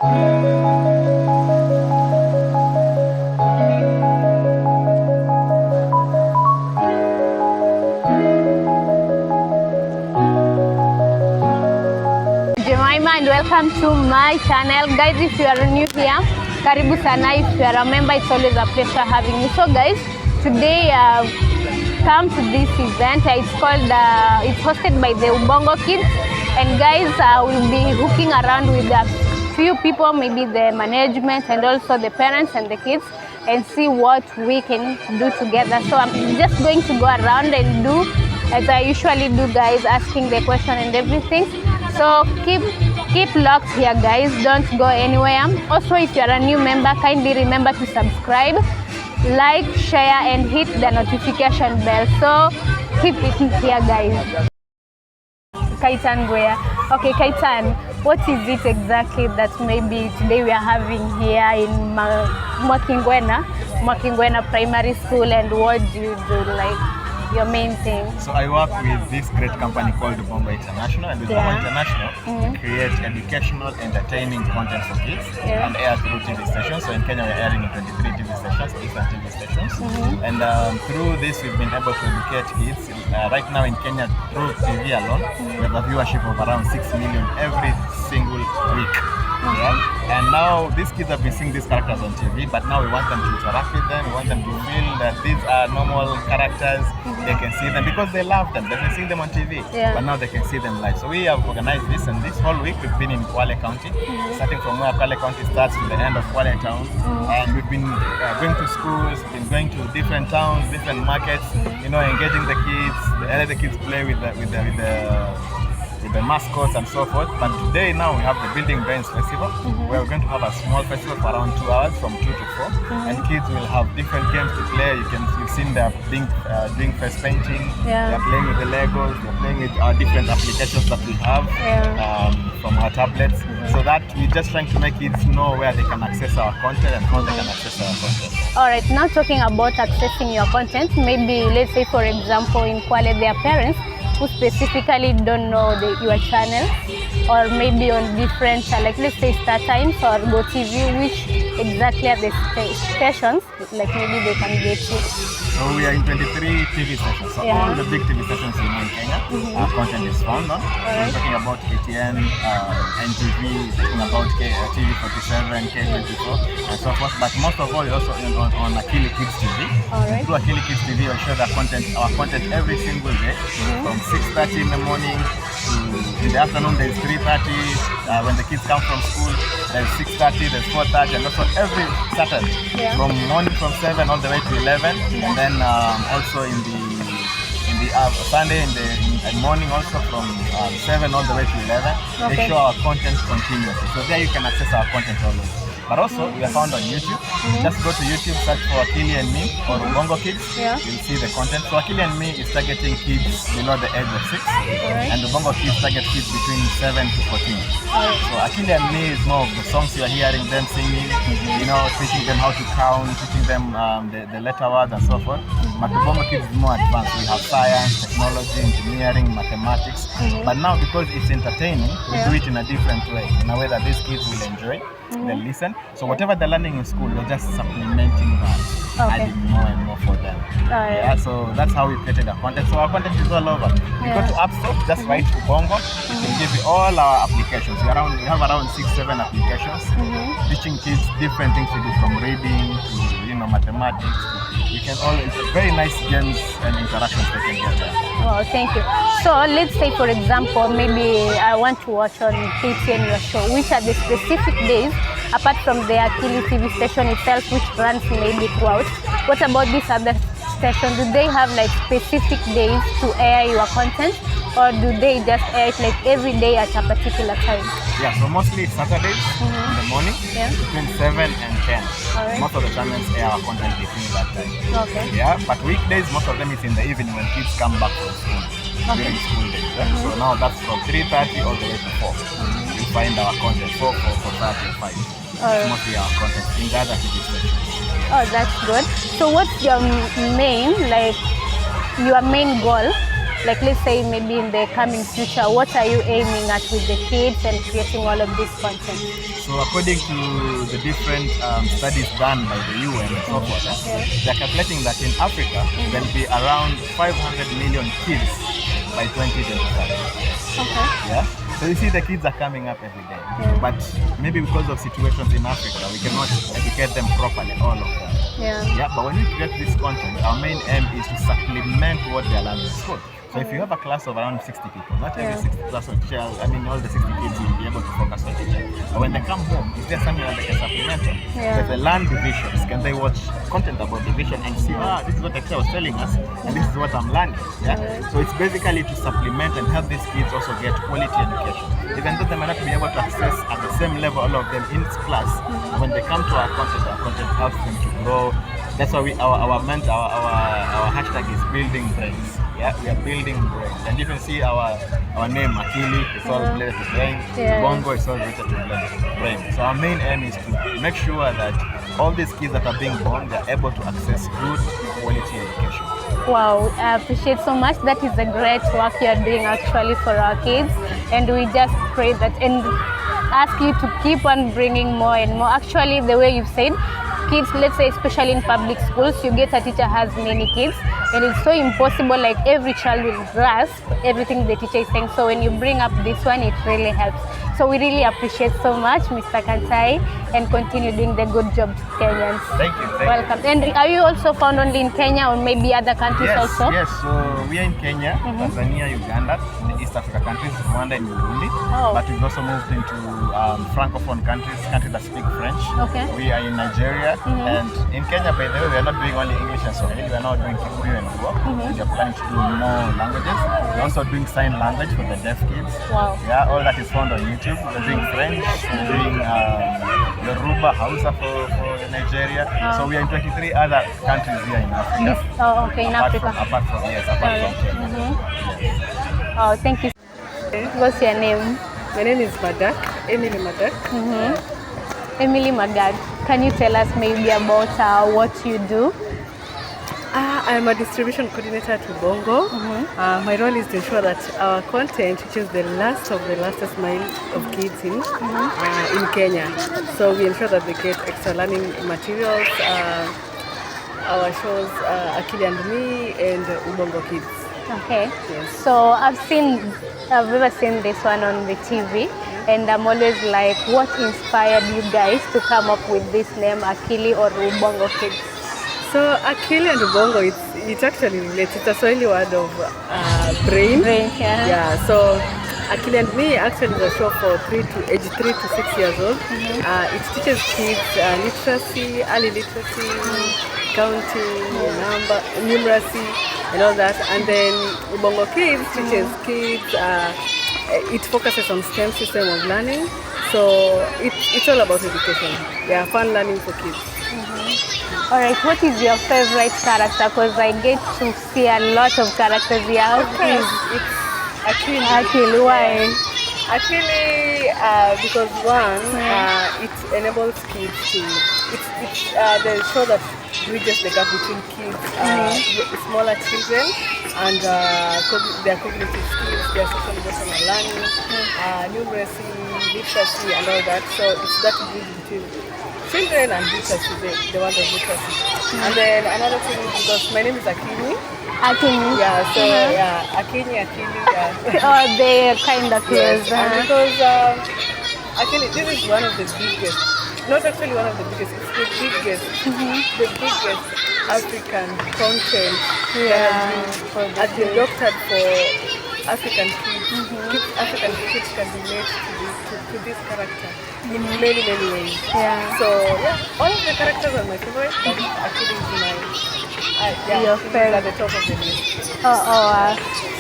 And welcome to my channel, guys. If you are new here, karibu sana. If you are a member, it's always a pleasure having you. So guys, today come to this event. It's called it's hosted by the Ubongo Kids, and guys, we'll be hooking around with a few people, maybe the management and also the parents and the kids, and see what we can do together. So I'm just going to go around and do as I usually do, guys, asking the question and everything. So keep locked here, guys. Don't go anywhere. Also, if you are a new member, kindly remember to subscribe, like, share, and hit the notification bell. So keep it here, guys. Kaitan Goya. Okay, Kaitan, what is it exactly that maybe today we are having here in Mwakingwena Primary School, and what do you do, like your main thing? So I work with this great company called Ubongo International, and with Ubongo International we create educational, entertaining content for kids and air through TV stations. So in Kenya we're airing in 23 TV stations, different TV stations, and through this we've been able to educate kids. Right now in Kenya, through TV alone, we have a viewership of around 6 million every single week. And now these kids have been seeing these characters on TV, but now we want them to interact with them. We want them to feel that these are normal characters. They can see them because they love them. They've been seeing them on TV, but now they can see them live. So we have organized this, and this whole week we've been in Kwale County, starting from where Kwale County starts to the end of Kwale town. And we've been going to schools, been going to different towns, different markets, engaging the kids. Let the kids play with the mascots and so forth. But today now we have the Building Brains Festival, where we're going to have a small festival for around 2 hours from 2 to 4, and kids will have different games to play. You've seen them doing face painting, they're playing with the Legos, they're playing with our different applications that we have from our tablets, so that we're just trying to make kids know where they can access our content and how they can access our content. Alright, now talking about accessing your content, maybe let's say for example in Kwale there are parents who specifically don't know your channel, or maybe on different, like let's say Star Times or Go TV, which exactly are the stations, like maybe they can get you. So we are in 23 TV stations, so all the big TV stations in Kenya, our content is found on. We're talking about KTN, NTV, talking about TV47, K24, and so forth. But most of all, also on Akili Kids TV. Through Akili Kids TV, we'll show our content every single day, from 6:30 in the morning to in the afternoon. There's 3:30. When the kids come from school, there's 6:30, there's 4:30, and also every Saturday from morning from 7 all the way to 11, and then also in the Sunday in the morning also from 7 all the way to 11. They show our content continuously. So there you can access our content always. But also, we are found on YouTube. Just go to YouTube, search for Akili Me or Ubongo Kids. You'll see the content. So Akili Me is targeting kids below the age of 6, and Ubongo Kids target kids between 7 to 14. So Akili Me is more of the songs you are hearing them singing, teaching them how to count, teaching them the letter words and so forth. But Ubongo Kids is more advanced. We have science, technology, engineering, mathematics. But now because it's entertaining, we do it in a different way, in a way that these kids will enjoy. They listen. So whatever they're learning in school, we're just supplementing that, adding more and more for them. So that's how we created our content. So our content is all over. You go to App Store, just write Ubongo. It will give you all our applications. We have around 6-7 applications, teaching kids different things to do, from reading to mathematics. It's very nice games and interactions they can get there. Oh, thank you. So let's say for example, maybe I want to watch on KTN your show. Which are the specific days, apart from the Akili TV station itself, which runs maybe throughout? What about these other stations? Do they have like specific days to air your content, or do they just air it like every day at a particular time? Yeah, so mostly Saturdays in the morning between 7 and 10. Most of the channels air our content between that time. Yeah, but weekdays, most of them is in the evening when kids come back from school during school days. So now that's from 3:30 all the way to 4. You find our content 4, 4:30, 5. Mostly our content in the other TV stations. Oh, that's good. So what's your main goal like let's say maybe in the coming future, what are you aiming at with the kids and creating all of this content? So according to the different studies done by the UN and so forth, they're calculating that in Africa there'll be around 500 million kids by 2025. Okay. Yeah. So you see the kids are coming up every day, but maybe because of situations in Africa, we cannot educate them properly, all of them. Yeah. But when we create this content, our main aim is to supplement what they are learning in school. So if you have a class of around 60 people, not every 60 class of child, all the 60 kids will be able to focus on teaching. But when they come home, is there something that they can supplement on? So if they learn divisions, can they watch content about division and see, this is what the teacher was telling us, and this is what I'm learning. So it's basically to supplement and help these kids also get quality education. Even though they might not be able to access at the same level all of them in class, when they come to our content helps them to grow. That's why our hashtag is building brains. Yeah, we are building brains. And you can see our name, Akili, it's all related to brain. Bongo is all related to brain. So our main aim is to make sure that all these kids that are being born, they're able to access good quality education. Wow, I appreciate so much. That is a great work you're doing actually for our kids. And we just pray that and ask you to keep on bringing more and more. Actually, the way you've said, kids, let's say especially in public schools, you get a teacher has many kids, and it's so impossible, like every child will grasp everything the teacher is saying. So when you bring up this one, it really helps. So we really appreciate so much, Mr. Kantai, and continue doing the good job to Kenyans. Thank you. Welcome. And are you also found only in Kenya or maybe other countries also? Yes, so we are in Kenya, Tanzania, Uganda, the East Africa countries, Rwanda and Burundi. But we've also moved into Francophone countries that speak French. Okay. We are in Nigeria, and in Kenya, by the way, we are not doing only English and Swahili, we are now doing Kikuyu and Luo. We are planning to do more languages. We're also doing sign language for the deaf kids. Wow. Yeah, all that is found on YouTube. We're doing French, we're doing Yoruba, Hausa for Nigeria. So we are in 23 other countries here in Africa. In Africa. Apart from Kenya. Yes. Oh, thank you. What's your name? My name is Madak, Emily Madak. Emily Magad, can you tell us maybe about what you do? I'm a distribution coordinator to Bongo. My role is to ensure that our content reaches the last of the lastest mile of kids in Kenya. So we ensure that they get extra learning materials, our shows, Akili Me and Ubongo Kids. Okay. Yes. So I've ever seen this one on the TV, and I'm always like, what inspired you guys to come up with this name, Akili or Ubongo Kids? So Akili and Ubongo, it actually relates. It's a Swahili word of brain. Brain, Yeah. So Akili and Me actually is a show for age 3 to 6 years old. It teaches kids literacy, early literacy, counting, numeracy, and all that. And then Ubongo Kids teaches kids. It focuses on STEM system of learning. So it's all about education. Yeah, fun learning for kids. Alright, what is your favorite character? Because I get to see a lot of characters here. Okay. It's Akili. Akili, why? Actually, because one, it enables kids to. It's the show that bridges the gap between kids, smaller children, and their cognitive skills, their social emotional learning, numeracy, literacy, and all that. So it's that bridge between children and literacy, the one of literacy. And then another thing is because my name is Akili. Akili. Yeah, so Akili. Oh, they're kind of close. Yes, and because Akili, this is one of the biggest, not actually one of the biggest, it's the biggest African content that has been adopted for African kids. African kids can relate to this character in many ways. Yeah. So all of the characters are my favorite, but Akili is your favorite at the top of the list.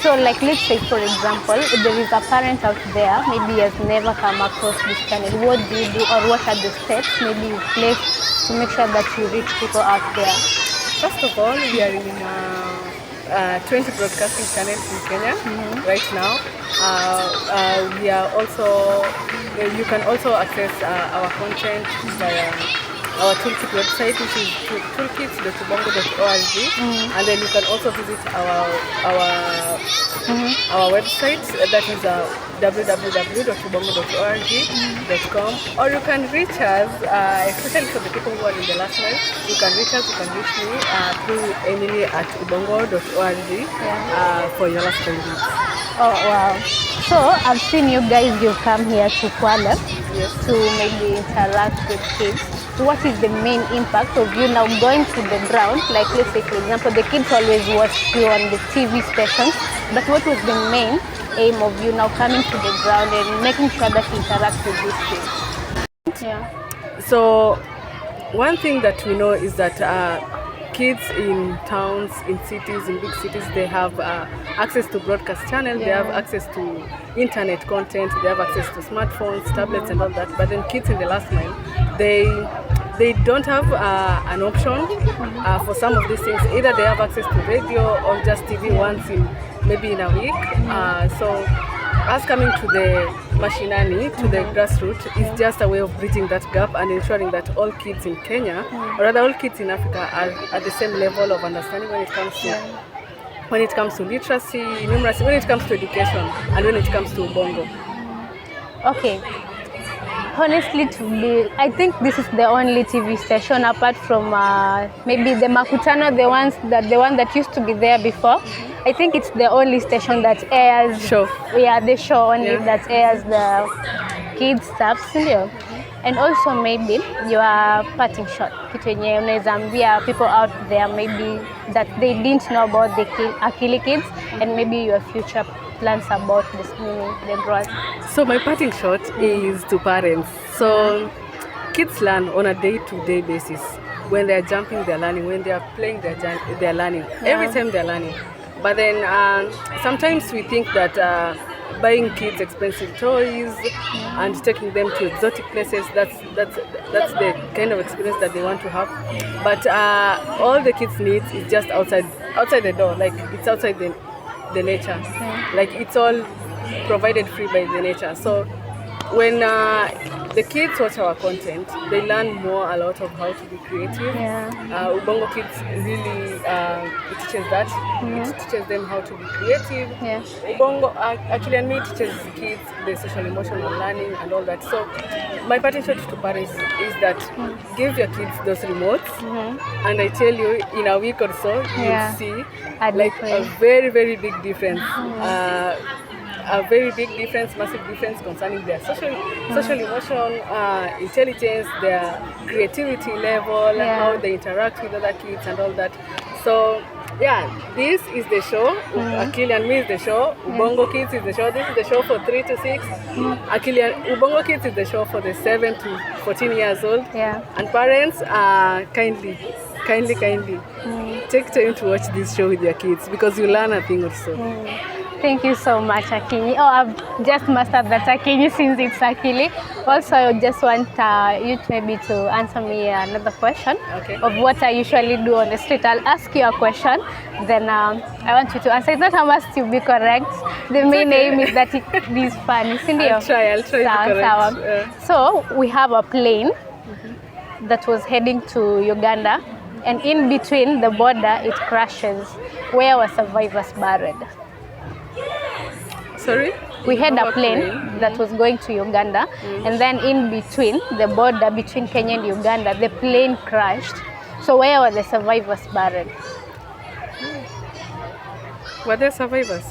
So like let's say for example, if there is a parent out there, maybe has never come across this channel, what do you do or what are the steps maybe you place to make sure that you reach people out there? First of all, we are in 20 broadcasting channels in Kenya right now. We are also, you can also access our content via our toolkit website, which is toolkits.ubongo.org, and then you can also visit our website, that is www.ubongo.org.com, or you can reach us, especially for the people who are in the last mile. You can reach us. You can reach me through emily@ubongo.org for your last mile needs. Oh wow! So I've seen you guys. You come here to Kuala to maybe interact with kids. What is the main impact of you now going to the ground? Like, let's say, for example, the kids always watch you on the TV stations, but what was the main aim of you now coming to the ground and making sure that you interact with these kids? Yeah. So one thing that we know is that kids in towns, in cities, in big cities, they have access to broadcast channels, they have access to internet content, they have access to smartphones, tablets and all that. But then kids in the last mile, they don't have an option for some of these things. Either they have access to radio or just TV once maybe in a week. So us coming to the mashinani, to the grassroots, is just a way of bridging that gap and ensuring that all kids in Kenya, or rather all kids in Africa, are at the same level of understanding when it comes to literacy, numeracy, when it comes to education, and when it comes to Ubongo. Okay. Honestly, I think this is the only TV station apart from maybe the Makutano, the one that used to be there before. I think it's the only station that airs the show only that airs the kids stuff. And also maybe your parting shot, kitu yenye unaweza ambia people out there maybe that they didn't know about the Akili kids and maybe your future plans about the growth. So my parting shot is to parents. So kids learn on a day-to-day basis. When they are jumping, they're learning. When they are playing, they're learning. Every time they're learning. But then sometimes we think that buying kids expensive toys and taking them to exotic places, that's the kind of experience that they want to have. But all the kids need is just outside the door. Like, it's outside the nature. Like, it's all provided free by the nature. So when the kids watch our content, they learn a lot of how to be creative. Ubongo Kids really it teaches that. It teaches them how to be creative. Ubongo Akili Me teaches kids the social emotional learning and all that. So my parting shot to parents is that give your kids those remotes, and I tell you, in a week or so, you'll see like a very, very big difference. A very big difference, massive difference concerning their social emotion, intelligence, their creativity level, how they interact with other kids and all that. So this is the show. Akili and Me is the show. Ubongo Kids is the show. This is the show for 3 to 6. Ubongo Kids is the show for the 7 to 14 years old. And parents, kindly take time to watch this show with your kids, because you learn a thing or so. Thank you so much, Akili. Oh, I've just mastered that Akili since it's Akili. Also, I just want you maybe to answer me another question of what I usually do on the street. I'll ask you a question, then I want you to answer. It's not a must to be correct. The main aim is that it is fun. I'll try to be correct. So, we have a plane that was heading to Uganda, and in between the border, it crashes. Where were survivors buried? Sorry? We had a plane that was going to Uganda, and then in between the border between Kenya and Uganda, the plane crashed. So where were the survivors buried? Were there survivors?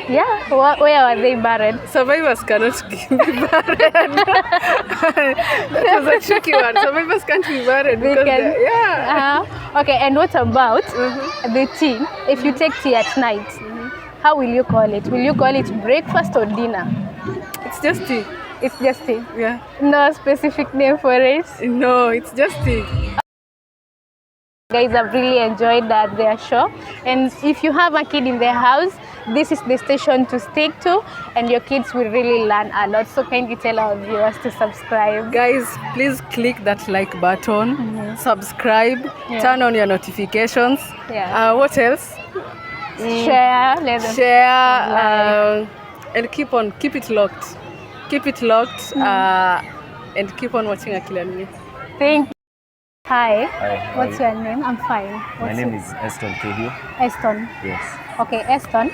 Yeah, where were they buried? Survivors cannot be buried. That was a tricky one. Survivors can't be buried because okay, and what about the tea? If you take tea at night, how will you call it? Will you call it breakfast or dinner? It's just tea. It's just tea? Yeah. No specific name for it? No, it's just tea. Guys, I've really enjoyed their show, and if you have a kid in the house, this is the station to stick to, and your kids will really learn a lot. So kindly tell our viewers to subscribe. Guys, please click that like button, subscribe, turn on your notifications. What else? Share, and keep it locked. and keep on watching Akili Me. Thank you. Hi. Hi, What's your name? I'm fine. My name is Eston Kehio. Eston. Yes. Okay, Eston.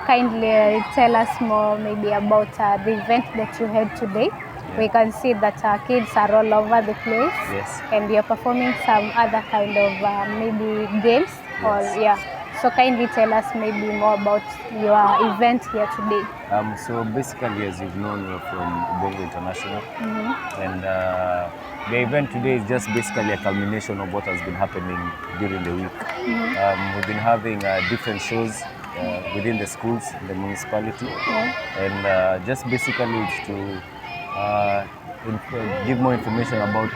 Kindly tell us more maybe about the event that you had today. We can see that kids are all over the place. Yes. And you're performing some other kind of maybe games. Or Yes. So kindly tell us maybe more about your event here today. So basically, as you've known, we're from Ubongo International, and the event today is just basically a culmination of what has been happening during the week. We've been having different shows within the schools, the municipality, and just basically it's to give more information about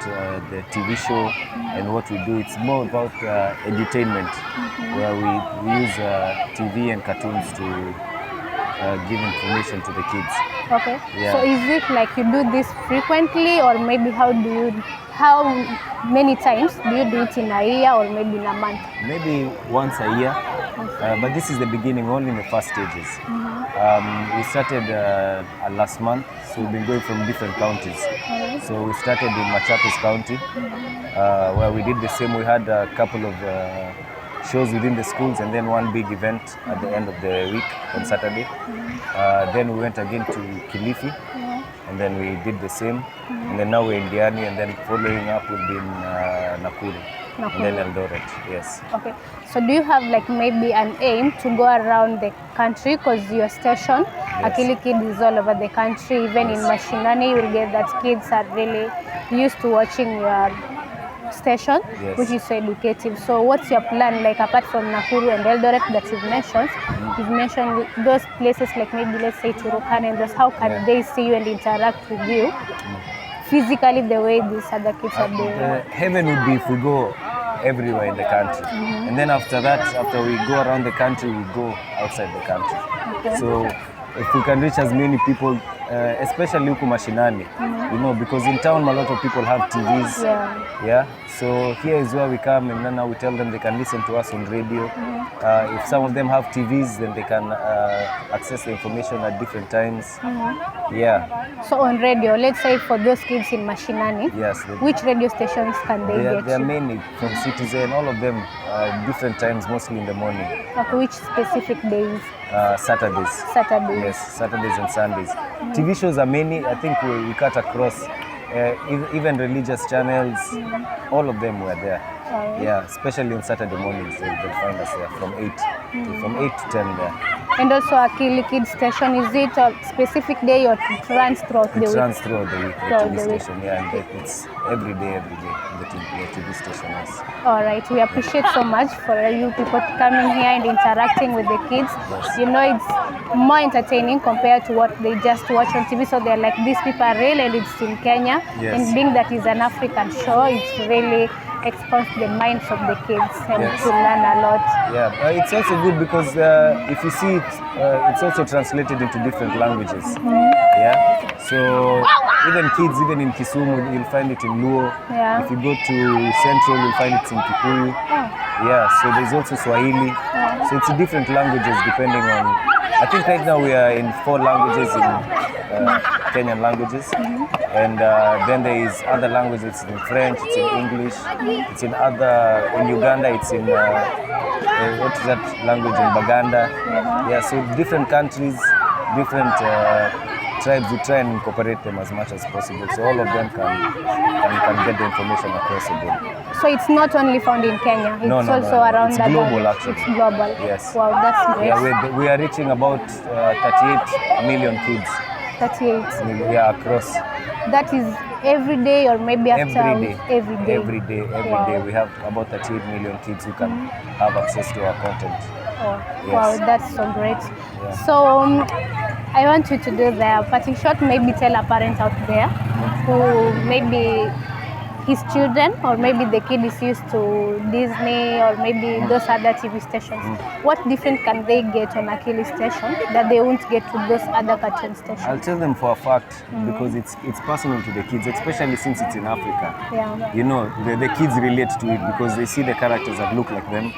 the TV show and what we do. It's more about edutainment, where we use TV and cartoons to give information to the kids. Okay. Yeah. So is it like you do this frequently, or maybe how many times do you do it in a year or maybe in a month? Maybe once a year, but this is the beginning, only in the first stages. We started last month, so we've been going from different counties. So we started in Machakos County, where we did the same. We had a couple of shows within the schools, and then one big event at the end of the week on Saturday. Then we went again to Kilifi, and then we did the same. And then now we're in Diani, and then following up would be in Nakuru, and then Eldoret. Yes. Okay. So do you have like maybe an aim to go around the country, because your station, Akili Kid, is all over the country. Even in Mashinani, you will get that kids are really used to watching your station, which is so educative. So what's your plan, like apart from Nakuru and Eldoret that you've mentioned those places, like maybe let's say Turkana and those, how can they see you and interact with you physically the way these other kids are doing? Heaven would be if we go everywhere in the country, and then after that, after we go around the country, we go outside the country. So if we can reach as many people, especially huku mashinani, you know, because in town a lot of people have TVs. Yeah. So here is where we come, and then now we tell them they can listen to us on radio. If some of them have TVs, then they can access the information at different times. Yeah. So on radio, let's say for those kids in Mashinani, yes, which radio stations can they get? They are mainly from Citizen, all of them different times, mostly in the morning. Okay, which specific days? Saturdays. Saturdays. Yes, Saturdays and Sundays. TV shows are many. I think we cut across even religious channels. All of them were there. Yeah, especially on Saturday mornings, they'll find us there from 8 to 10 there. And also Akili Kids station, is it a specific day or it runs throughout the week? It runs throughout the week, the Throughout TV the week. station, yeah, and it's every day, the TV station is. All right, we appreciate so much for you people coming here and interacting with the kids. You know, it's more entertaining compared to what they just watch on TV. So they're like, these people are real and it's in Kenya. Yes. And being that it's an African show, it's really exposed the minds of the kids and to learn a lot. Yeah, it's also good because if you see it, it's also translated into different languages. Yeah, so even kids, even in Kisumu, you'll find it in Luo. Yeah. If you go to Central, you'll find it in Kikuyu. Yeah, so there's also Swahili. So it's different languages depending on. I think right now we are in 4 languages in Kenyan languages, and then there is other languages. It's in French, it's in English, it's in Uganda, it's in what is that language in Baganda? Yeah, so different countries, different tribes, we try and incorporate them as much as possible, so all of them can get the information across the board. So it's not only found in Kenya, it's also around it's the global world. actually. It's global. Yes. Wow, that's great. Yeah, we are reaching about 38 million kids. 38. Yeah, across. That is every day or maybe after Every day. every day. Every day. Wow. We have about 38 million kids who can have access to our content. Oh, Yes. wow, that's so great. Yeah. So I want you to do the parting shot, maybe tell a parent out there who maybe his children or maybe the kid is used to Disney or maybe those other TV stations. What different can they get on Akili station that they won't get to those other cartoon stations? I'll tell them for a fact because it's personal to the kids, especially since it's in Africa. Yeah. You know, the kids relate to it because they see the characters that look like them.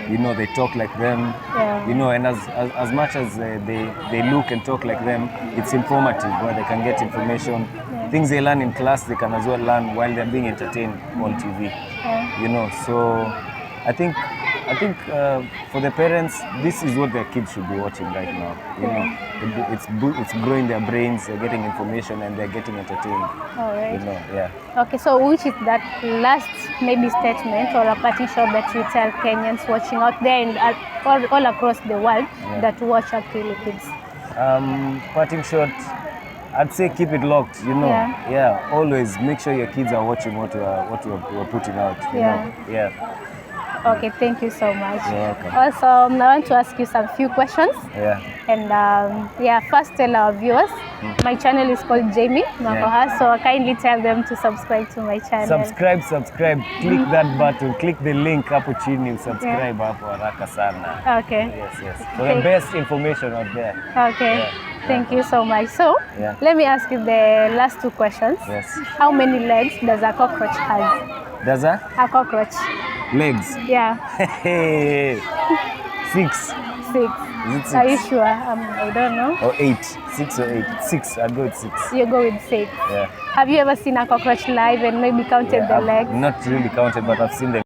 You know, they talk like them. Yeah. You know, and as much as they look and talk like them, it's informative where they can get information. things they learn in class, they can as well learn while they're being entertained on TV. You know, so I think for the parents, this is what their kids should be watching right now. You know, it's growing their brains. They're getting information and they're getting entertained. All right. You know, yeah. Okay, so which is that last maybe statement or a parting shot that you tell Kenyans watching out there and all across the world that watch Akili Kids? Parting shot, I'd say keep it locked. You know, Yeah. Always make sure your kids are watching what we're putting out. You know, yeah. Okay, thank you so much. You're welcome. Also, I want to ask you some few questions. Yeah. And first tell our viewers, my channel is called Jamie Makoha, so kindly tell them to subscribe to my channel. Subscribe. Click that button. Click the link hapo chini. Subscribe hapo haraka sana. Okay. Yes. For the best information out there. Okay. Yeah. Thank you so much. So, let me ask you the last two questions. Yes. How many legs does a cockroach have? Does a cockroach. legs? Yeah. 6. 6. Is it 6? Are you sure? I don't know. Or 8. 6 or 8. 6. I'll go with 6. You go with 6. Yeah. Have you ever seen a cockroach live and maybe counted the legs? I've not really counted, but I've seen them.